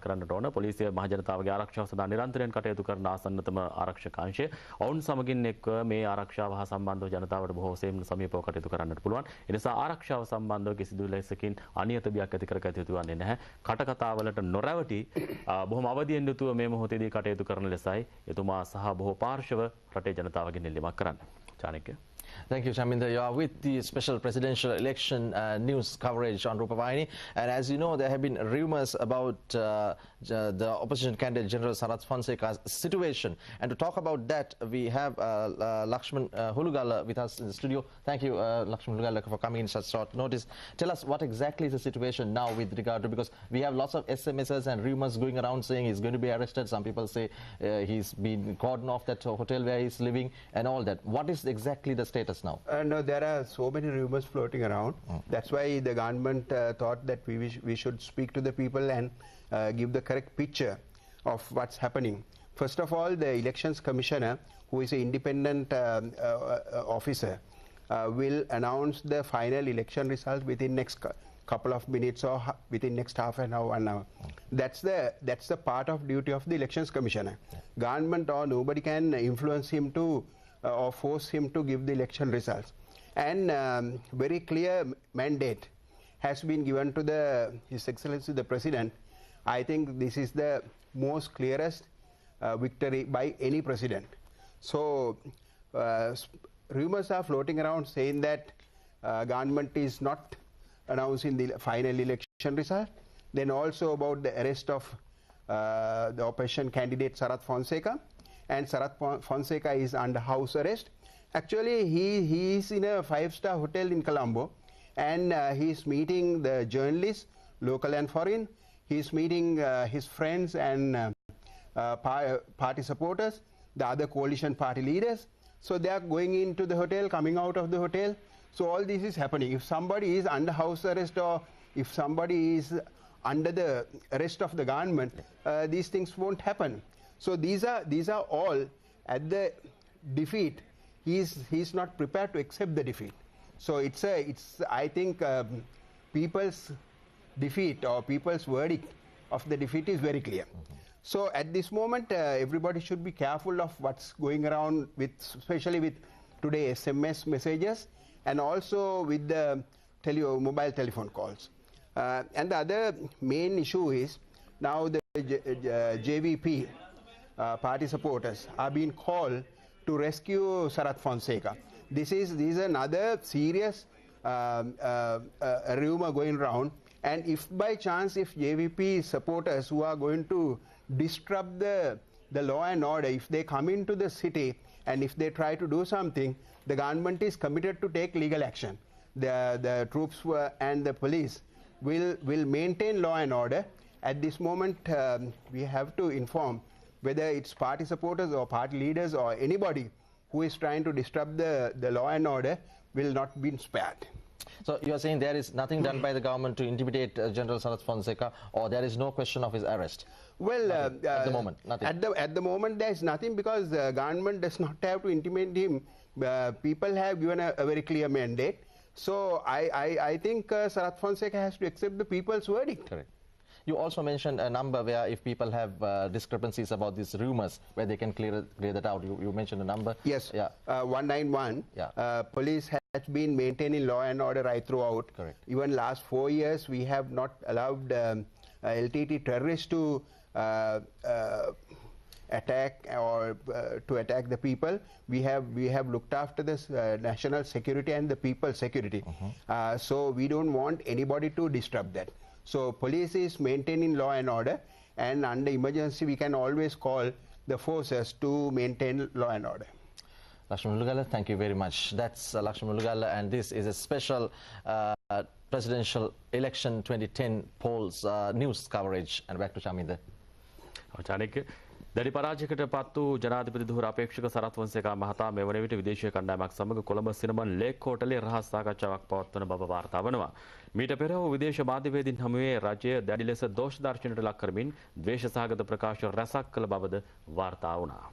කරන්නට ඕන. පොලිසිය මහ ජනතාවගේ ආරක්ෂාව සඳහා නිරන්තරයෙන් කටයුතු කරන ආසන්නතම ආරක්ෂක අංශය. ඔවුන් සමගින් එක්ව මේ ආරක්ෂාව හා සම්බන්ධව ජනතාවට බොහෝ සෙයින් සමීපව කටයුතු කරන්නට පුළුවන්. ඒ නිසා ආරක්ෂාව සම්බන්ධව කිසිදු ලෙසකින් අනියත බියක් ඇති කරගත යුතු වන්නේ නැහැ. කටකතාවලට නොරැවටි බොහොම අවදියෙන් යුතුව මේ මොහොතේදී කටයුතු කරන ලෙසයි එතුමා සහ බොහෝ පාර්ශව රටේ ජනතාවගෙන් ඉල්ලීමක් කරන්නේ. චාණක්‍ය. Thank you, Chaminda. You are with the special presidential election news coverage on Rupavahini. And as you know, there have been rumors about the opposition candidate General Sarath Fonseka's situation. And to talk about that, we have Lakshman Hulugala with us in the studio. Thank you, Lakshman Hulugala, for coming in such short notice. Tell us what exactly is the situation now with regard to, because we have lots of SMSs and rumors going around saying he's going to be arrested. Some people say he's been cordoned off that hotel where he's living and all that. What is exactly the status now? No, there are so many rumors floating around. That's why the government thought that we should speak to the people and give the correct picture of what's happening. First of all, the elections commissioner, who is an independent officer, will announce the final election results within next couple of minutes or within next half an hour, 1 hour. That's the part of duty of the elections commissioner. Government or nobody can influence him to or force him to give the election results. And very clear mandate has been given to His Excellency the President. I think this is the most clearest victory by any president. So rumors are floating around saying that government is not announcing the final election result. Then also about the arrest of the opposition candidate Sarath Fonseka. And Sarath Fonseka is under house arrest. Actually, he is in a 5-star hotel in Colombo, and he is meeting the journalists, local and foreign. He is meeting his friends and party supporters, the other coalition party leaders. So they are going into the hotel, coming out of the hotel. So all this is happening. If somebody is under house arrest or if somebody is under the arrest of the government, these things won't happen. So these are all at the defeat. He's not prepared to accept the defeat. So it's I think people's defeat or people's verdict of the defeat is very clear. So at this moment, everybody should be careful of what's going around with, especially with today SMS messages and also with the mobile telephone calls. And the other main issue is now the JVP. Party supporters are being called to rescue Sarath Fonseka. This is another serious rumor going around, and if by chance if JVP supporters who are going to disrupt the law and order, if they come into the city and if they try to do something, the government is committed to take legal action. The troops and the police will maintain law and order. At this moment, we have to inform whether it's party supporters or party leaders or anybody who is trying to disrupt the law and order will not be spared. So you are saying there is nothing done by the government to intimidate General Sarath Fonseka, or there is no question of his arrest? Well, at the moment, nothing. At the moment, there is nothing because the government does not have to intimidate him. People have given a very clear mandate. So I think Sarath Fonseka has to accept the people's verdict. Correct. You also mentioned a number where if people have discrepancies about these rumors, where they can clear that out. You mentioned a number. Yes. Yeah. 191. Yeah. Police has been maintaining law and order right throughout. Correct. Even last 4 years, we have not allowed LTT terrorists to attack or to attack the people. We have looked after this national security and the people's security. So we don't want anybody to disrupt that. So police is maintaining law and order, and under emergency we can always call the forces to maintain law and order. Lakshman Hulugala, thank you very much. That's Lakshman Hulugala, and this is a special presidential election 2010 polls news coverage. And back to Chaminda. Chanakya. දැඩි පරාජයකට පත් වූ ජනාධිපති ධුර අපේක්ෂක සරත් ෆොන්සේකා මහතා මෙවන විට විදේශීය කණ්ඩායමක් සමග Colombo cinnamon lake හෝටලේ රහස් සාකච්ඡාවක් පවත්වන බව වාර්තා වනවා. මීට පෙර වූ විදේශ මාධ්‍යවේදීන් හමුවේ රජය දැඩි ලෙස දෝෂ දර්ශනයට ලක් කරමින් ද්වේෂ සහගත ප්‍රකාශ රැසක් කළ බවද වාර්තා වුණා.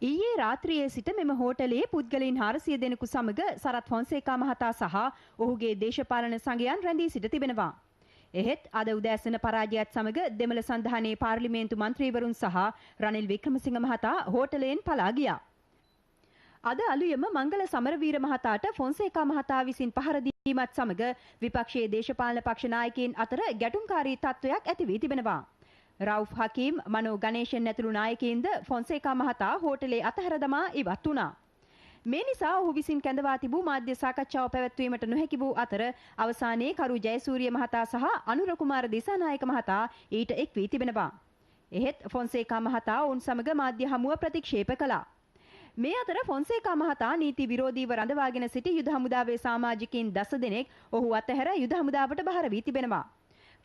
ඊයේ රාත්‍රියේ සිට මෙම හෝටලයේ පුද්ගලයන් 400 දෙනෙකු සමග සරත් ෆොන්සේකා මහතා සහ ඔහුගේ දේශපාලන සංගයන් රැඳී සිට තිබෙනවා. එහෙත් අද උදෑසන පරාජයත් සමග දෙමළ සංධානයේ පාර්ලිමේන්තු මන්ත්‍රීවරුන් සහ රනිල් වික්‍රමසිංහ මහතා හෝටලයෙන් පලා ගියා. අද අලුයම මංගල සමරවීර මහතාට ෆොන්සේකා මහතා විසින් පහර දීමත් සමග විපක්ෂයේ දේශපාලන පක්ෂ නායකයින් අතර ගැටුම්කාරී තත්ත්වයක් ඇති වී තිබෙනවා. රවුෆ් හකීම් මනෝ ගණේෂන් ඇතුළු නායකයින්ද ෆොන්සේකා මහතා හෝටලේ අතහැර දමා ඉවත් වුණා. මේ නිසා ඔහු විසින් කැඳවා තිබූ මාධ්‍ය සාකච්ඡාව පැවැත්වීමට නොහැකි වූ අතර අවසානයේ කරු ජයසූරිය මහතා සහ අනුර කුමාර දිසානායක මහතා ඊට එක් වී තිබෙනවා. එහෙත් ෆොන්සේකා මහතා ඔවුන් සමග මාධ්‍ය හමුව ප්‍රතික්ෂේප කළා. මේ අතර ෆොන්සේකා මහතා නීති විරෝධීව රඳවාගෙන සිටි යුද හමුදාවේ සමාජිකයින් 10 දෙනෙක් ඔහු අතහැර යුද හමුදාවට බහර වී තිබෙනවා.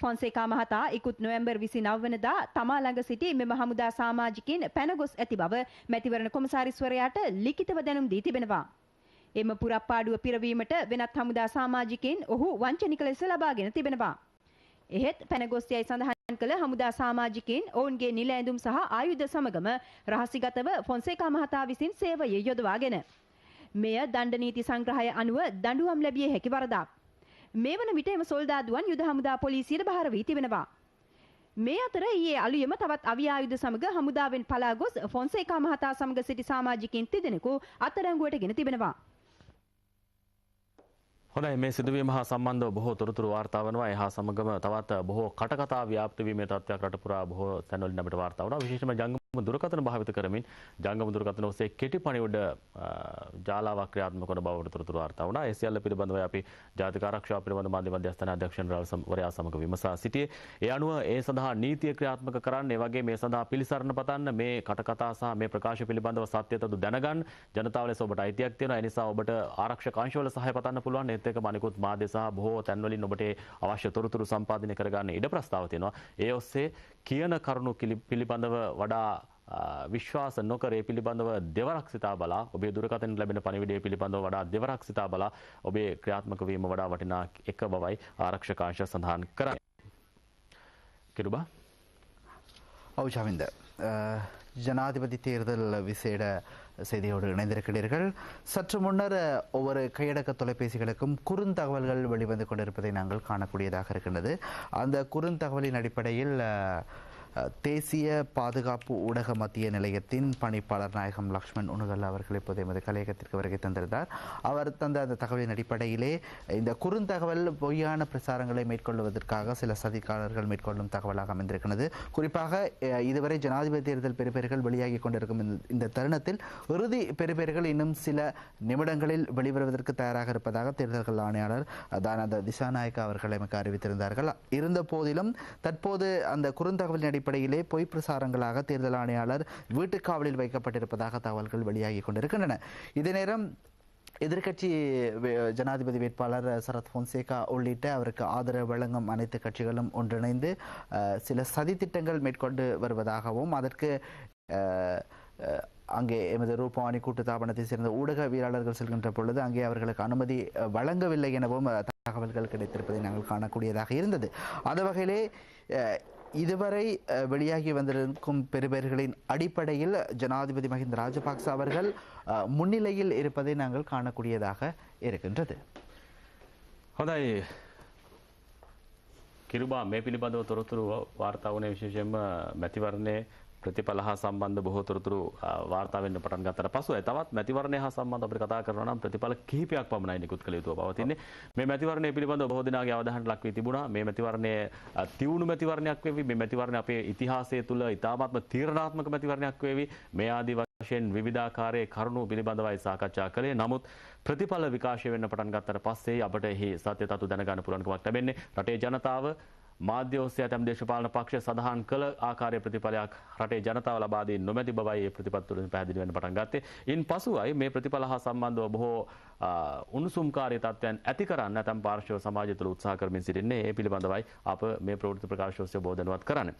ෆොන්සේකා මහතා ඉකුත් නොවැම්බර් 29 වෙනිදා තමා ළඟ සිටි මෙම හමුදා සමාජිකයින් පැනගොස් ඇති බව මැතිවරණ කොමසාරිස්වරයාට ලිඛිතව දැනුම් දී තිබෙනවා. එම පුරප්පාඩුව පිරවීමට වෙනත් හමුදා සමාජිකයින් ඔහු වංචනික ලෙස ලබාගෙන තිබෙනවා. එහෙත් පැනගොස් යයි සඳහන් කළ හමුදා සමාජිකයින් ඔවුන්ගේ නිල ඇඳුම් සහ ආයුධ සමගම රහසිගතව ෆොන්සේකා මහතා විසින් සේවයේ යොදවාගෙන මෙය දණ්ඩ නීති සංග්‍රහය අනුව දඬුවම් ලැබිය හැකි වරදක්. මේ වන විට එම සොල්දාදුවන් යුද හමුදා පොලිසියට බහර වී තිබෙනවා. මේ අතර ඊයේ අලුයම තවත් අවි ආයුධ සමග හමුදාවෙන් පලා ගොස් ෆොන්සේකා මහතා සමග සිටි සමාජිකයින් 3 දෙනෙකු අත්අඩංගුවට ගෙන තිබෙනවා. හොඳයි මේ සිදුවීම හා සම්බන්ධව බොහෝ තොරතුරු වාර්තා වෙනවා. ඒ හා සමගම තවත් බොහෝ කටකතා ව්‍යාප්ත වීමේ තත්ත්වයක් රට පුරා බොහෝ තැන්වලින් අපිට වාර්තා වුණා. විශේෂයෙන්ම ජංගම දුරකථන භාවිත කරමින් ජංගම දුරකථන ඔස්සේ කෙටි පණිවුඩ ජාලාවක් ක්‍රියාත්මක වන බවට තොරතුරු වාර්තා වුණා. ඒ සියල්ල පිළිබඳව අපි ජාතික ආරක්ෂාව පිළිබඳ මාධ්‍ය මධ්‍යස්ථාන අධ්‍යක්ෂ ජනරාල්වරයා සමග විමසා සිටියේ. ඒ අනුව ඒ සඳහා නීතිය ක්‍රියාත්මක කරන්න, ඒ වගේ මේ සඳහා පිළිසරණ පතන්න, මේ කටකතා සහ මේ ප්‍රකාශ පිළිබඳව සත්‍යතතු දැනගන්න ජනතාව ලෙස ඔබට අයිතියක් තියෙනවා. ඒ නිසා ඔබට ආරක්ෂක අංශවල සහාය පතන්න පුළුවන්. ඒත් එක්කම අනිකුත් මාධ්‍ය සහ බොහෝ තැන්වලින් ඔබට අවශ්‍ය තොරතුරු සම්පාදනය කරගන්න ඉඩ ප්‍රස්තාව තියෙනවා. ඒ ඔස්සේ කියන කරුණු පිළිබඳව වඩා විශ්වාස නොකර ඒ පිළිබඳව දෙවරක් සිතා බලා ඔබේ දුරකථන ලැබෙන පණිවිඩය පිළිබඳව වඩා දෙවරක් සිතා බලා ඔබේ ක්‍රියාත්මක වීම වඩා වටිනා එක බවයි ආරක්ෂක අංශ සඳහන් කරන්නේ. කිරුබා ஜாவிந்த ஜனாதிபதி தேர்தல் விசேட செய்தியோடு இணைந்திருக்கிறீர்கள். சற்று முன்னர் ஒவ்வொரு கையடக்க தொலைபேசிகளுக்கும் குறுந்தகவல்கள் வெளிவந்து கொண்டிருப்பதை நாங்கள் காணக்கூடியதாக இருக்கின்றது. அந்த குறுந்தகவலின் அடிப்படையில் தேசிய பாதுகாப்பு ஊடக மத்திய நிலையத்தின் பணிப்பாளர் நாயகம் லக்ஷ்மண் உணுகல் அவர்கள் இப்போது எமது கலையகத்திற்கு வருகை தந்திருந்தார். அவர் தந்த அந்த தகவலின் அடிப்படையிலே இந்த குறுந்தகவல் பொய்யான பிரசாரங்களை மேற்கொள்வதற்காக சில சதிகாரர்கள் மேற்கொள்ளும் தகவலாக அமைந்திருக்கிறது. குறிப்பாக இதுவரை ஜனாதிபதி தேர்தல் பெறுபேறுகள் வெளியாகி கொண்டிருக்கும் இந்த தருணத்தில் இறுதி பெறுபேறுகள் இன்னும் சில நிமிடங்களில் வெளிவருவதற்கு தயாராக இருப்பதாக தேர்தல்கள் ஆணையாளர் தானந்த திசாநாயக்கா அவர்கள் எமக்கு அறிவித்திருந்தார்கள். இருந்த போதிலும் தற்போது அந்த குறுந்தகவலின் அடிப்படையிலே பொய் பிரசாரங்களாக தேர்தல் ஆணையாளர் வீட்டுக்காவலில் வைக்கப்பட்டிருப்பதாக தகவல்கள் வெளியாகி கொண்டிருக்கின்றன. இதே நேரம் எதிர்க்கட்சி ஜனாதிபதி வேட்பாளர் சரத் பொன்சேகா உள்ளிட்ட அவருக்கு ஆதரவு வழங்கும் அனைத்து கட்சிகளும் ஒன்றிணைந்து சில சதித்திட்டங்கள் மேற்கொண்டு வருவதாகவும் அதற்கு அங்கே எமது ரூபவாணி கூட்டுத்தாபனத்தை சேர்ந்த ஊடகவியலாளர்கள் செல்கின்ற பொழுது அங்கே அவர்களுக்கு அனுமதி வழங்கவில்லை எனவும் தகவல்கள் கிடைத்திருப்பதை நாங்கள் காணக்கூடியதாக இருந்தது. அந்த வகையிலே இதுவரை வெளியாகி வந்திருக்கும் பெறுபேறுகளின் அடிப்படையில் ஜனாதிபதி மஹிந்த ராஜபக்ச அவர்கள் முன்னிலையில் இருப்பதை நாங்கள் காணக்கூடியதாக இருக்கின்றது. හොඳයි කිරුබා මේ පිළිබඳව තොරතුරු වාර්තා වුණේ විශේෂයෙන්ම මැතිවරණයේ ප්‍රතිඵල හා සම්බන්ධ බොහෝ තොරතුරු වාර්තා වෙන්න පටන් ගත්තට පසුයි. තවත් මැතිවරණය හා සම්බන්ධ අපිට කතා කරනවා නම් ප්‍රතිඵල කිහිපයක් පමණයි නිකුත් කළ යුතුව පවතින්නේ. මේ මැතිවරණය පිළිබඳව බොහෝ දෙනාගේ අවධානයට ලක් වී තිබුණා. මේ මැතිවරණය තියුණු මැතිවරණයක් වෙවි. මේ මැතිවරණය අපේ ඉතිහාසය තුළ ඉතාමත්ම තීරණාත්මක මැතිවරණයක් වෙවි. මේ ආදී වශයෙන් විවිධාකාරයේ කරුණු පිළිබඳවයි සාකච්ඡා කළේ. නමුත් ප්‍රතිඵල විකාශය වෙන්න පටන් ගත්තට පස්සේ අපට එහි සත්‍ය තතු දැනගන්න පුළුවන්කමක් ලැබෙන්නේ. රටේ ජනතාව මාධ්‍ය ඔස්සේ ඇතැම් දේශපාලන පක්ෂ සඳහන් කළ ආකාරයේ ප්‍රතිඵලයක් රටේ ජනතාව ලබා දී නොමැති බවයි මේ ප්‍රතිපත්ති තුළින් පැහැදිලි වෙන්න පටන් ගත්තේ. ඉන් පසුයි මේ ප්‍රතිඵල හා සම්බන්ධව බොහෝ උණුසුම්කාරී තත්ත්වයන් ඇති කරන්න ඇතැම් පාර්ශ්ව සමාජය තුළ උත්සාහ කරමින් සිටින්නේ. ඒ පිළිබඳවයි අප මේ ප්‍රවෘත්ති ප්‍රකාශ ඔස්සේ බොහෝ දැනුවත් කරන්නේ.